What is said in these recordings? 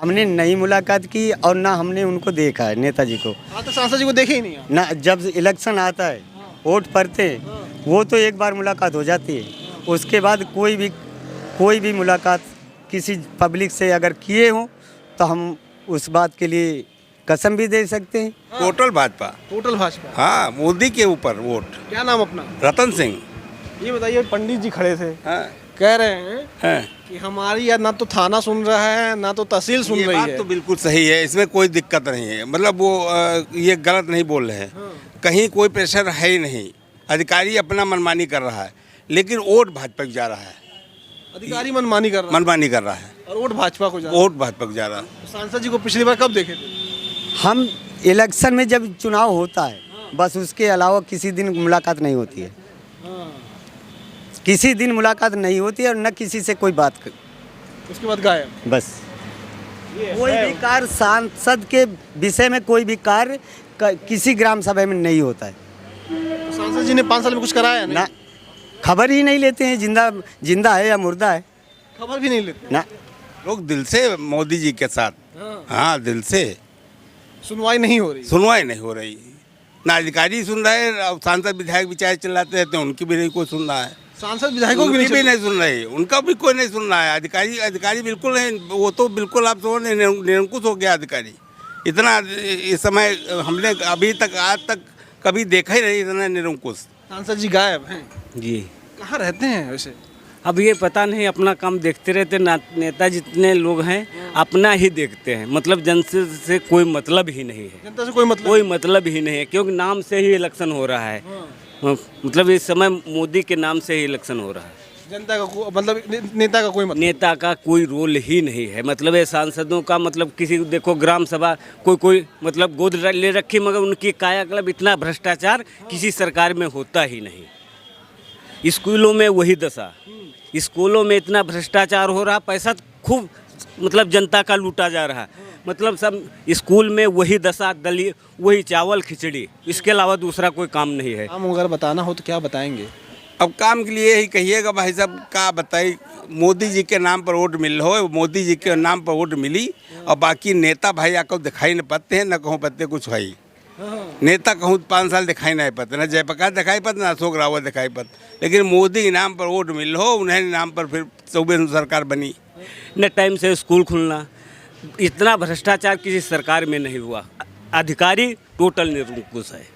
हमने नहीं मुलाकात की और ना हमने उनको देखा है नेताजी को। हाँ तो सांसद जी को देखे ही नहीं आप। ना जब इलेक्शन आता है, वोट पड़ते हैं, वो तो एक बार मुलाकात हो जाती है। उसके बाद कोई भी मुलाकात किसी पब्लिक से अगर किए हों तो हम उस बात के लिए कसम भी दे सकते हैं। टोटल भाजपा। टोटल भाजपा। हाँ, मोदी के ऊपर वोट। क्या नाम अपना? रतन सिंह। ये बताइए, पंडित जी खड़े थे, हाँ, कह रहे हैं हाँ। कि हमारी या ना तो थाना सुन रहा है ना तो तहसील सुन ये रही बात है। तो बिल्कुल सही है, इसमें कोई दिक्कत नहीं है। मतलब वो ये गलत नहीं बोल रहे हैं। कहीं कोई प्रेशर है ही नहीं। अधिकारी अपना मनमानी कर रहा है, लेकिन वोट भाजपा को जा रहा है। अधिकारी मनमानी कर रहा है मनमानी कर रहा है और वोट भाजपा को जा रहा है। वोट भाजपा को जा रहा है। सांसद जी को पिछली बार कब देखे थे? हम इलेक्शन में जब चुनाव होता है, बस उसके अलावा किसी दिन मुलाकात नहीं होती है। किसी दिन मुलाकात नहीं होती है और न किसी से कोई बात उसके बाद गायब। बस कोई भी कार्य सांसद के विषय में कोई भी कार्य किसी ग्राम सभा में नहीं होता है। सांसद जी ने 5 साल में कुछ कराया नहीं? ना, खबर ही नहीं लेते हैं जिंदा है या मुर्दा है। खबर भी नहीं लेते ना, लोग दिल से मोदी जी के साथ। हाँ, दिल से। सुनवाई नहीं हो रही। सुनवाई नहीं हो रही, ना अधिकारी सुन रहे हैं, और सांसद विधायक भी चाहे चिल्लाते रहते हैं, उनकी भी नहीं कोई सुन रहा है। सांसद विधायकों की उनकी भी नहीं सुन रही, उनका भी कोई नहीं सुन रहा है। अधिकारी बिल्कुल नहीं, वो तो बिल्कुल आप समझ निरंकुश हो गया अधिकारी। इतना इस समय हमने अभी तक आज तक कभी देखा ही नहीं इतना निरंकुश। सांसद जी गायब हैं। जी, कहाँ रहते हैं वैसे? अब ये पता नहीं, अपना काम देखते रहते। नेता जितने लोग हैं अपना ही देखते हैं, मतलब जनता से कोई मतलब ही नहीं है। जनता से कोई मतलब ही नहीं है, क्योंकि नाम से ही इलेक्शन हो रहा है। मतलब इस समय मोदी के नाम से ही इलेक्शन हो रहा है। जनता का मतलब नेता का कोई मतलब? नेता का कोई रोल ही नहीं है। मतलब ये सांसदों का मतलब किसी देखो ग्राम सभा कोई मतलब गोद ले रखी, मगर उनकी कायाकल्प इतना भ्रष्टाचार किसी सरकार में होता ही नहीं। स्कूलों में वही दशा, स्कूलों में इतना भ्रष्टाचार हो रहा, पैसा खूब मतलब जनता का लूटा जा रहा। मतलब सब स्कूल में वही दशा, दलिए वही चावल खिचड़ी, इसके अलावा दूसरा कोई काम नहीं है। काम अगर बताना हो तो क्या बताएंगे? अब काम के लिए ही कहिएगा भाई साहब, क्या बताइए। मोदी जी के नाम पर वोट मिल हो, मोदी जी के नाम पर वोट मिली, और बाकी नेता भाई आपको दिखाई नहीं पड़ते हैं, न कहूँ पत्ते कुछ भाई। नेता कहूँ 5 साल दिखाई नहीं पड़ते, ना जयप्रकाश दिखाई पड़ते, ना अशोक रावत दिखाई पड़ते, लेकिन मोदी के नाम पर वोट मिल हो, उन्हें नाम पर फिर सूबे में सरकार बनी। न टाइम से स्कूल खुलना, इतना भ्रष्टाचार किसी सरकार में नहीं हुआ। अधिकारी टोटल निरंकुश है,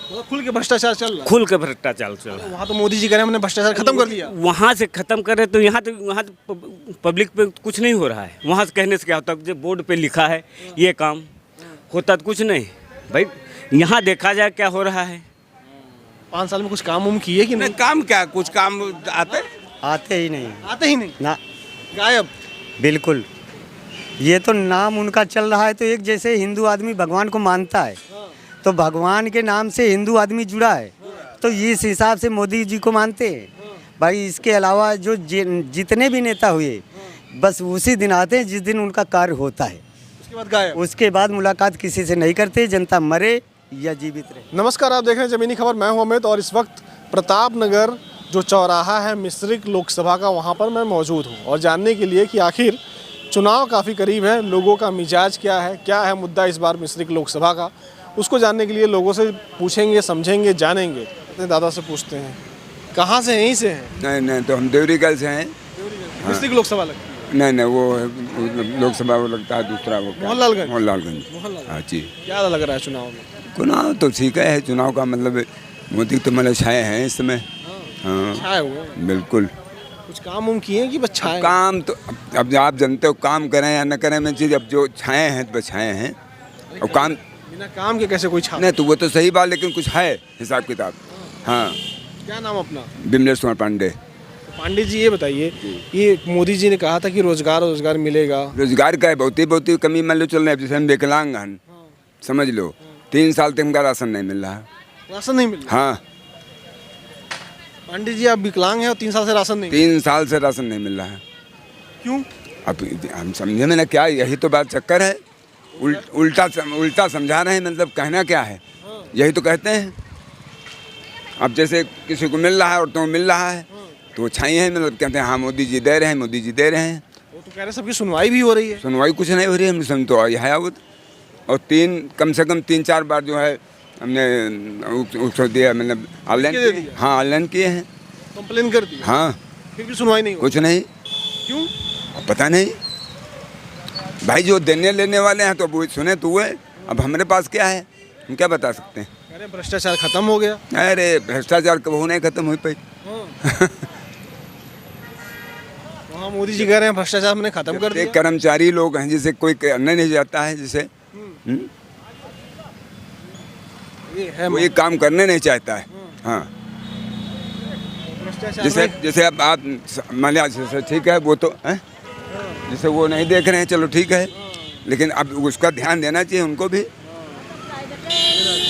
मतलब खुल के भ्रष्टाचार चल रहा है। खुल के भ्रष्टाचार चल रहा है। वहाँ तो मोदी जी कह रहे हैं हमने भ्रष्टाचार खत्म कर दिया। वहाँ से खत्म करे तो यहाँ तो पब्लिक पे कुछ नहीं हो रहा है। वहाँ से कहने से क्या होता है, जब बोर्ड पे लिखा है ये काम होता तो कुछ नहीं। भाई यहाँ देखा जाए क्या हो रहा है। 5 साल में कुछ काम उम किए कि नहीं? काम क्या, कुछ काम आते ही नहीं। आते ही नहीं ना, गायब। बिल्कुल। ये तो नाम उनका चल रहा है, तो एक जैसे हिंदू आदमी भगवान को मानता है, तो भगवान के नाम से हिंदू आदमी जुड़ा है, तो इस हिसाब से मोदी जी को मानते हैं भाई। इसके अलावा जो जितने भी नेता हुए, बस उसी दिन आते हैं जिस दिन उनका कार्य होता है। उसके बाद गायब। उसके बाद मुलाकात किसी से नहीं करते, जनता मरे या जीवित रहे। नमस्कार, आप देख रहे हैं ज़मीनी खबर। मैं हूं अमित और इस वक्त प्रतापनगर जो चौराहा है मिश्रिक लोकसभा का, वहां पर मैं मौजूद हूं और जानने के लिए कि आखिर चुनाव काफ़ी करीब है, लोगों का मिजाज क्या है मुद्दा इस बार मिश्रिक लोकसभा का, उसको जानने के लिए लोगों से पूछेंगे, समझेंगे, जानेंगे। अपने दादा से पूछते हैं, कहाँ से हैं? यहीं से हैं? नहीं, तो हम देवरीगढ़ से हैं। मिश्रिक लोकसभा लगती है? नहीं, वो लोकसभा वो लगता है दूसरा, वो मोहनलालगंज। हाँ जी। क्या लग रहा है चुनाव में? चुनाव तो ठीक है, चुनाव का मतलब मोदी तो मतलब छाए हैं इस समय। हाँ, छाए हुए बिल्कुल। कुछ काम उम किए कि बस छाए? काम तो अब आप जानते हो, काम करें या न करें में चीज़, अब जो छाए हैं तो बस छाए हैं। और काम बिना काम के कैसे कोई छाए? नहीं तो वो तो सही बात, लेकिन कुछ है हिसाब किताब। हाँ। क्या नाम अपना? बिमलेश कुमार पांडे। पांडे जी, ये बताइए, ये मोदी जी ने कहा था कि रोजगार मिलेगा। रोजगार का है बहुत ही कमी मान लो चल रहा है। जैसे हम विकलांग हैं, समझ लो 3 साल तक हमका राशन नहीं मिल रहा। राशन नहीं मिल रहा? हाँ। पांडे जी, आप विकलांग हैं और 3 साल से राशन नहीं? 3 साल से राशन नहीं मिल रहा है। क्यों? अब हम समझे में ना क्या, यही तो बात चक्कर है। उल्टा समझा रहे हैं, मतलब कहना क्या है, यही तो कहते हैं। अब जैसे किसी को मिल रहा है और तुम्हें मिल रहा है, तो वो छाई हैं, मतलब कहते हैं हाँ मोदी जी दे रहे हैं, मोदी जी दे रहे हैं। वो तो कह रहे हैं सबकी सुनवाई भी हो रही है। सुनवाई कुछ नहीं हो रही है, हम समझ तो यहाँ आया और कम से कम 3-4 बार जो है हमने उसको दिया, मतलब ऑनलाइन, हाँ ऑनलाइन किए हैं, कंप्लेन कर दी, हाँ फिर भी सुनवाई नहीं हो। कुछ नहीं। क्यों? अब पता नहीं भाई, जो देने लेने वाले हैं तो वो सुने तो हुए, अब हमारे पास क्या है, हम क्या बता सकते हैं। कह रहे हैं भ्रष्टाचार खत्म हो गया। अरे भ्रष्टाचार कब नहीं खत्म हुई पाई। वहाँ मोदी जी कह रहे हैं भ्रष्टाचार हमने खत्म कर दिया। कर्मचारी लोग हैं जिसे कोई करने नहीं जाता है, जिसे ये है कोई काम करने नहीं चाहता है। हाँ भ्रष्टाचार जैसे में- जैसे अब आप मान लिया, जैसे ठीक है वो तो है, जैसे वो नहीं देख रहे हैं, चलो ठीक है, लेकिन अब उसका ध्यान देना चाहिए उनको भी।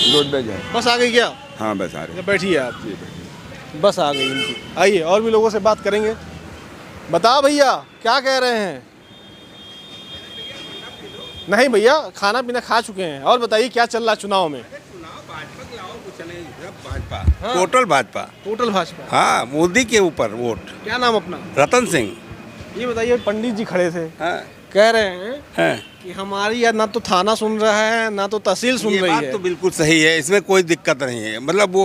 रोडवेज है, बस आ गई क्या? हाँ बस आ रहे हैं। बैठिए आप, बस आ गई इनकी। आइए और भी लोगों से बात करेंगे। बताओ भैया क्या कह रहे हैं? नहीं भैया, खाना पीना खा चुके हैं। और बताइए क्या चल रहा चुनाव में? Bhajpa, total Bhajpa, total Bhajpa. हाँ मोदी के ऊपर वोट। क्या नाम अपना? रतन सिंह। ये बताइए, पंडित जी खड़े थे, हाँ, कह रहे हैं हाँ। कि हमारी यार ना तो थाना सुन रहा है ना तो तहसील सुन ये रही बात है। तो बिल्कुल सही है, इसमें कोई दिक्कत नहीं है, मतलब वो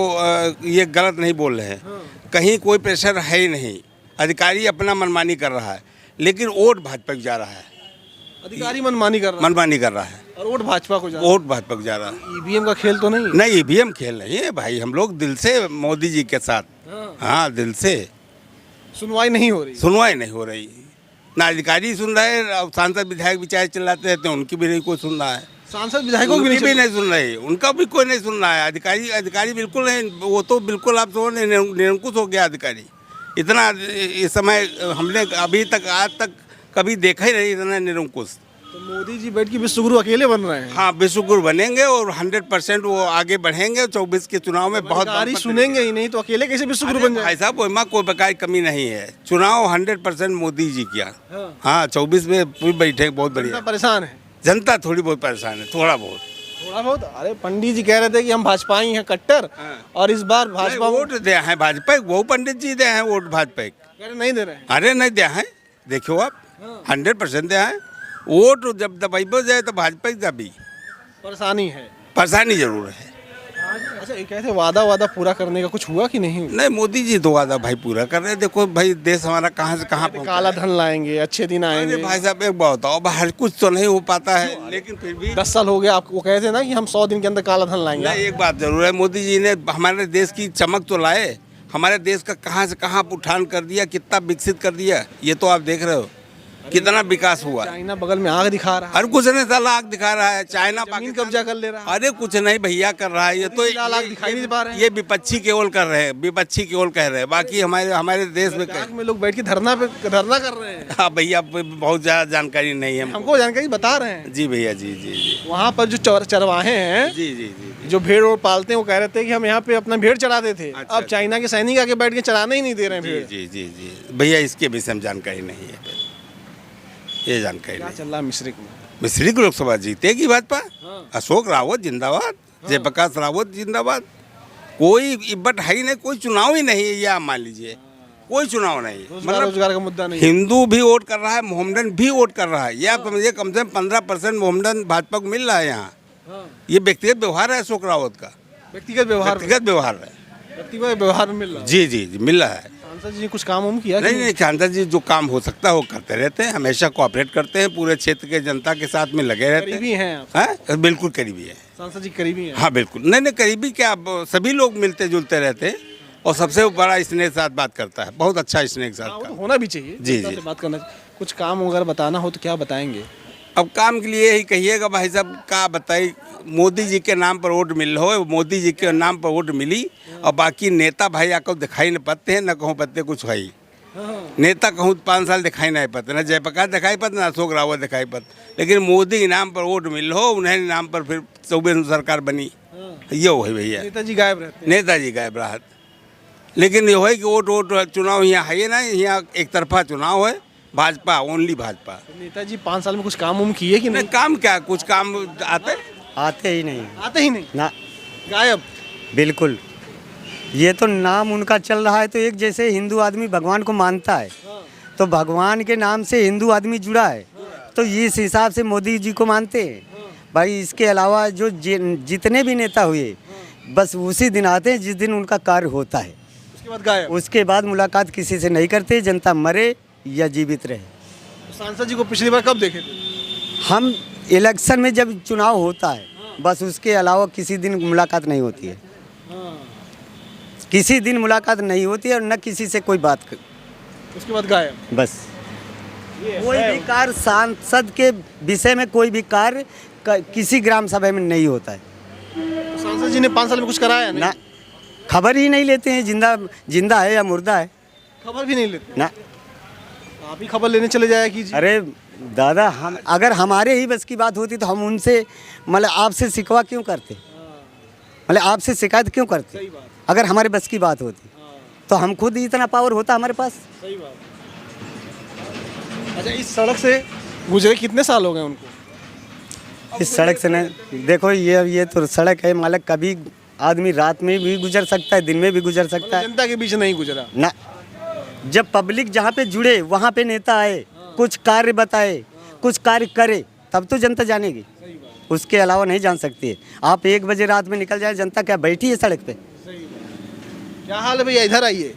ये गलत नहीं बोल रहे हैं। कहीं कोई प्रेशर है ही नहीं, अधिकारी अपना मनमानी कर रहा है, लेकिन वोट भाजपा को जा रहा है, अधिकारी मनमानी कर रहा है मनमानी कर रहा है, और वोट भाजपा को जा रहा वोट भाजपा को जा रहा है। है। ईवीएम का खेल तो नहीं? नहीं, ईवीएम खेल नहीं है भाई, हम लोग दिल से मोदी जी के साथ, हाँ दिल से। सुनवाई नहीं हो रही। सुनवाई नहीं हो रही, ना अधिकारी सुन रहे हैं, और सांसद विधायक विचार चिल्लाते रहते हैं, उनकी भी नहीं कोई सुन रहा है, सांसद विधायकों की उनकी भी नहीं नहीं सुन रहे, उनका भी कोई नहीं सुन रहा है। अधिकारी बिल्कुल नहीं, वो तो बिल्कुल आप समझ निरंकुश हो गया अधिकारी। इतना इस समय हमने अभी तक आज तक कभी देखा ही नहीं इतना निरंकुश। तो मोदी जी बैठ के विश्वगुरु अकेले बन रहे हैं। हाँ विश्वगुरु बनेंगे और 100% वो आगे बढ़ेंगे। 24 के चुनाव में बहुत अधिकारी सुनेंगे ही नहीं तो अकेले कैसे विश्वगुरु बन जाए? भाई साहब वहाँ कोई बकाई कमी नहीं है, चुनाव 100% मोदी जी किया। हाँ। हाँ 24 में पूरी बैठे, बहुत जनता बढ़िया। परेशान है जनता थोड़ी बहुत परेशान है, थोड़ा बहुत। थोड़ा बहुत। अरे पंडित जी कह रहे थे कि हम भाजपा ही हैं कट्टर, और इस बार भाजपा नहीं, वोट दे हैं भाजपा, वो पंडित जी दे हैं वोट भाजपा। कह रहे नहीं दे रहे हैं। अरे नहीं दे हैं, देखो आप 100% दे हैं वोट। जब दबाइबो जाए तो भाजपा ही दबी, परेशानी है। परेशानी जरूर है। अच्छा ये कहते वादा पूरा करने का कुछ हुआ कि नहीं हुआ? नहीं मोदी जी तो वादा भाई पूरा कर रहे हैं। देखो भाई देश हमारा कहाँ से कहाँ पहुँचा काला है। धन लाएंगे, अच्छे दिन अरे आएंगे। भाई साहब एक बात बताओ, हर कुछ तो नहीं हो पाता है, लेकिन फिर भी 10 साल हो गए आपको, वो कहते ना कि हम 100 दिन के अंदर काला धन लाएंगे। नहीं, एक बात जरूर है, मोदी जी ने हमारे देश की चमक तो लाए, हमारे देश का कहाँ से कहाँ उठान कर दिया, कितना विकसित कर दिया, ये तो आप देख रहे हो कितना विकास हुआ। चाइना बगल में आग दिखा रहा है, हर कुछ नहीं साला आग दिखा रहा है, चाइना जमीन कब्जा कर ले रहा है। अरे कुछ नहीं भैया कर रहा है, ये तो लाल आग दिखाई नहीं पा रहे हैं। ये विपक्षी केवल कर रहे हैं, विपक्षी केवल कह रहे हैं, बाकी हमारे देश में आग में लोग बैठ के धरना कर रहे हैं। हाँ भैया बहुत ज्यादा जानकारी नहीं है हमको। हमको जानकारी बता रहे हैं। जी भैया जी जी जी वहाँ पर जो चरवाहे हैं, जी जी जी जो भेड़ और पालते हैं, वो कह रहे थे कि हम यहाँ पे अपना भेड़ चराते थे। अच्छा, अब चाइना के सैनिक आके बैठ के चराने ही नहीं दे रहे हैं जी भेड़। जी जी जी भैया इसके विषय में जानकारी नहीं है, ये जानकारी क्या नहीं। चल रहा है मिश्रिक में? मिश्रिक लोकसभा जीतेगी भाजपा। अशोक रावत जिंदाबाद, जयप्रकाश रावत जिंदाबाद। कोई इब्बट है ही नहीं, कोई चुनाव ही नहीं है, ये आप मान लीजिए, कोई चुनाव नहीं। रोजगार का मुद्दा नहीं है। हिंदू भी वोट कर रहा है, मोहम्मदन भी वोट कर रहा है, ये आप समझिए कम से कम 15% मोहम्मदन भाजपा को मिल रहा है यहाँ। ये व्यक्तिगत व्यवहार है अशोक रावत का, व्यक्तिगत व्यवहार है। व्यक्तिगत व्यवहार में मिल रहा है। जी जी जी मिल रहा है। सांसद जी ने कुछ काम किया? नहीं नहीं, सांसद जी जो काम हो सकता है वो करते रहते हैं, हमेशा कोऑपरेट करते हैं, पूरे क्षेत्र के जनता के साथ में लगे रहते करीबी हैं आप? हैं। बिल्कुल करीबी है सांसद जी करीबी हैं? हाँ बिल्कुल। नहीं नहीं करीबी क्या, अब सभी लोग मिलते जुलते रहते हैं, और सबसे बड़ा स्नेह के साथ बात करता है, बहुत अच्छा स्नेह के हाँ, साथ वो तो का। होना भी चाहिए। जी, जनता जी। से बात करना चाहिए। कुछ काम वगैरह बताना हो तो क्या बताएंगे? अब काम के लिए यही कहिएगा भाई साहब, क्या बताइए, मोदी जी के नाम पर वोट मिल हो, मोदी जी के नाम पर वोट मिली, और बाकी नेता भाई आपको दिखाई नहीं पड़ते हैं, न कहूँ पत्ते कुछ है ही। नेता कहूँ 5 साल दिखाई नहीं पड़ते, ना जयप्रकाश दिखाई पड़ते, ना अशोक रावत दिखाई पड़ते, लेकिन मोदी के नाम पर वोट मिल हो, उन्हें नाम पर फिर 24 में सरकार बनी, ये हो है भैया। नेताजी गायब रहते हैं। नेताजी गायब राहत, लेकिन ये है कि वोट चुनाव यहाँ है ना, यहाँ एक तरफा चुनाव है, भाजपा ओनली भाजपा। तो नेताजी 5 साल में कुछ काम किए कि नहीं नहीं? काम क्या, कुछ काम आते ही नहीं आते ही नहीं, ना, गायब। बिल्कुल। ये तो नाम उनका चल रहा है, तो एक जैसे हिंदू आदमी भगवान को मानता है तो भगवान के नाम से हिंदू आदमी जुड़ा है, तो इस हिसाब से मोदी जी को मानते हैं भाई। इसके अलावा जो जितने भी नेता हुए बस उसी दिन आते हैं जिस दिन उनका कार्य होता है, उसके बाद गायब। उसके बाद मुलाकात किसी से नहीं करते, जनता मरे या जीवित रहे। सांसद जी को पिछली बार कब देखे थे? हम इलेक्शन में जब चुनाव होता है बस, उसके अलावा किसी दिन मुलाकात नहीं होती है, किसी दिन मुलाकात नहीं होती है और न किसी से कोई बात उसके बाद गायब। बस कोई भी कार्य सांसद के विषय में कोई भी कार्य किसी ग्राम सभा में नहीं होता है। सांसद जी ने 5 साल में कुछ कराया नहीं? ना, खबर ही नहीं लेते हैं जिंदा है या मुर्दा है, खबर भी नहीं लेते ना। आप ही खबर लेने चले जाया कीजिए। अरे दादा, हम अगर हमारे ही बस की बात होती तो हम उनसे मतलब आपसे शिकवा क्यों करते, मतलब आपसे शिकायत क्यों करते? अगर हमारे बस की बात होती तो हम खुद ही इतना पावर होता हमारे पास। सही बात। अच्छा, इस सड़क से गुजरे कितने साल हो गए उनको? इस सड़क से न देखो, ये तो सड़क है मालक, कभी आदमी रात में भी गुजर सकता है, दिन में भी गुजर सकता है, जनता के बीच नहीं गुजरा ना। जब पब्लिक जहाँ पे जुड़े वहाँ पे नेता आए, कुछ कार्य बताए, कुछ कार्य करे, तब तो जनता जानेगी, उसके अलावा नहीं जान सकती है। आप 1 बजे रात में निकल जाए, जनता क्या बैठी है सड़क पे? क्या हाल है भैया, इधर आइए।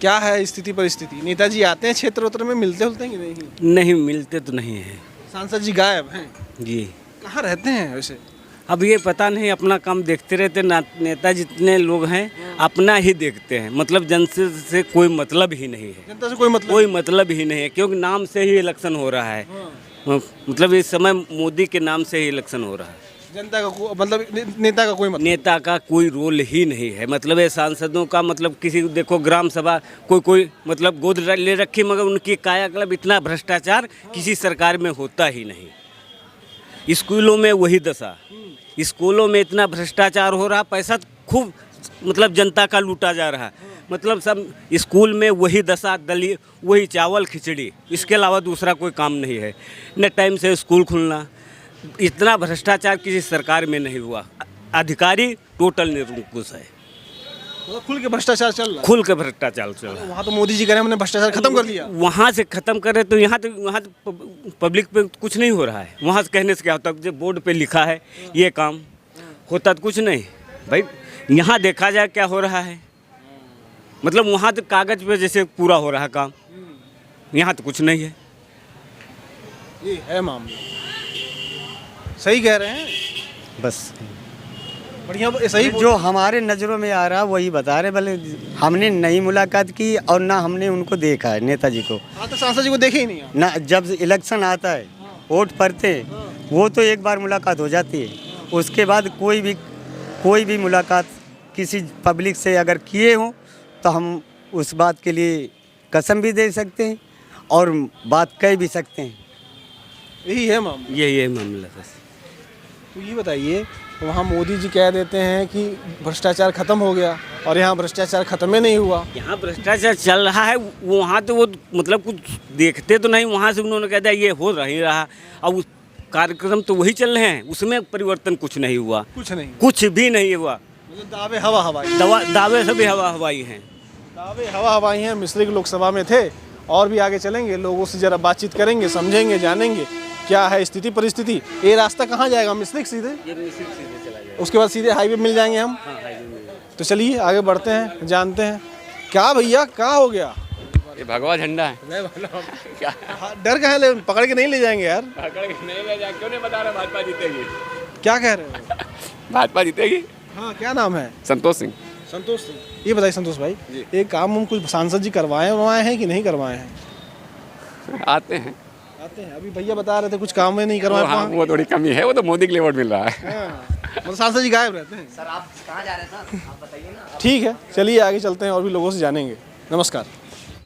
क्या है स्थिति परिस्थिति? नेताजी आते हैं क्षेत्र उत्तर में, मिलते होते हैं कि नहीं? नहीं मिलते तो नहीं है। सांसद जी गायब हैं जी। कहाँ रहते हैं वैसे? अब ये पता नहीं, अपना काम देखते रहते। नेता जितने लोग हैं अपना ही देखते हैं, मतलब जनता से कोई मतलब ही नहीं है। जनता से कोई मतलब ही नहीं है, क्योंकि नाम से ही इलेक्शन हो रहा है। मतलब इस समय मोदी के नाम से ही इलेक्शन हो रहा है। जनता का मतलब नेता का कोई मतलब? नेता का कोई रोल ही नहीं है। मतलब ये सांसदों का मतलब किसी देखो ग्राम सभा कोई मतलब गोद ले रखी, मगर उनकी कायाकल्प इतना भ्रष्टाचार किसी सरकार में होता ही नहीं। स्कूलों में वही दशा, स्कूलों में इतना भ्रष्टाचार हो रहा, पैसा खूब मतलब जनता का लूटा जा रहा, मतलब सब स्कूल में वही दशा, दलिया, वही चावल खिचड़ी, इसके अलावा दूसरा कोई काम नहीं है। न टाइम से स्कूल खुलना, इतना भ्रष्टाचार किसी सरकार में नहीं हुआ। अधिकारी टोटल निरंकुश है, मतलब खुल के भ्रष्टाचार चल रहा है। खुल के भ्रष्टाचार चल रहा है। वहाँ तो मोदी जी कह रहे हैं हमने भ्रष्टाचार खत्म कर दिया। वहाँ से खत्म कर रहे तो यहाँ तो पब्लिक पे कुछ नहीं हो रहा है। वहाँ से कहने से क्या होता है, जब बोर्ड पे लिखा है ये काम होता तो कुछ नहीं भाई। यहाँ देखा जाए क्या हो रहा है, मतलब वहाँ तो कागज पे जैसे पूरा हो रहा है काम, यहाँ तो कुछ नहीं है। ये है मामला, सही कह रहे हैं। बस बढ़िया, सही जो हमारे नज़रों में आ रहा वही बता रहे, भले हमने नहीं मुलाकात की और ना हमने उनको देखा है नेताजी को। हाँ, तो सांसद जी को देखे ही नहीं आप। ना, जब इलेक्शन आता है वोट पड़ते हैं वो तो एक बार मुलाकात हो जाती है, उसके बाद कोई भी मुलाकात किसी पब्लिक से अगर किए हों तो हम उस बात के लिए कसम भी दे सकते हैं और बात कह भी सकते हैं। यही है मामला। ये मामला बस। तो ये बताइए, वहाँ मोदी जी कह देते हैं कि भ्रष्टाचार खत्म हो गया और यहाँ भ्रष्टाचार खत्म ही नहीं हुआ। यहाँ भ्रष्टाचार चल रहा है, वहाँ तो वो मतलब कुछ देखते तो नहीं, वहाँ से उन्होंने कह दिया ये हो नहीं रहा। अब कार्यक्रम तो वही चल रहे हैं, उसमें परिवर्तन कुछ नहीं हुआ, कुछ भी नहीं हुआ। मतलब दावे हवा हवाई, दावे सभी हवा हवाई हैं। दावे हवा हवाई हैं। मिस्रिक लोकसभा में थे और भी आगे चलेंगे, लोगों से जरा बातचीत करेंगे, समझेंगे, जानेंगे क्या है स्थिति परिस्थिति। ये रास्ता कहाँ जाएगा? मिस्रिक सीधे? ये मिस्रिक सीधे चला जाएगा, उसके बाद सीधे हाईवे मिल जाएंगे हम। हाँ, हाईवे मिल जाएगा। तो चलिए आगे बढ़ते हैं, जानते हैं। क्या भैया, क्या हो गया? ये भगवा झंडा है। क्या डर कहाँ ले, पकड़ के नहीं ले जाएंगे यार? पकड़ के नहीं ले जाएंगे, क्यों नहीं बता रहे? भाजपा जीतेगी। क्या कह रहे हो? भाजपा जीतेगी। हाँ, क्या नाम है? संतोष सिंह। संतोष सिंह। ये बताइए संतोष भाई, एक काम हम कुछ सांसद जी करवाए हैं कि नहीं करवाए हैं? आते हैं। अभी भैया बता रहे थे कुछ काम में नहीं करवाए। हाँ, वो थोड़ी कमी है, वो तो मोदी के लिए वोट मिल रहा है। मतलब सांसद जी गायब रहते हैं। सर आप कहाँ जा रहे हैं सर, आप बताइए ना। ठीक है, चलिए आगे चलते हैं और भी लोगों से जानेंगे। नमस्कार।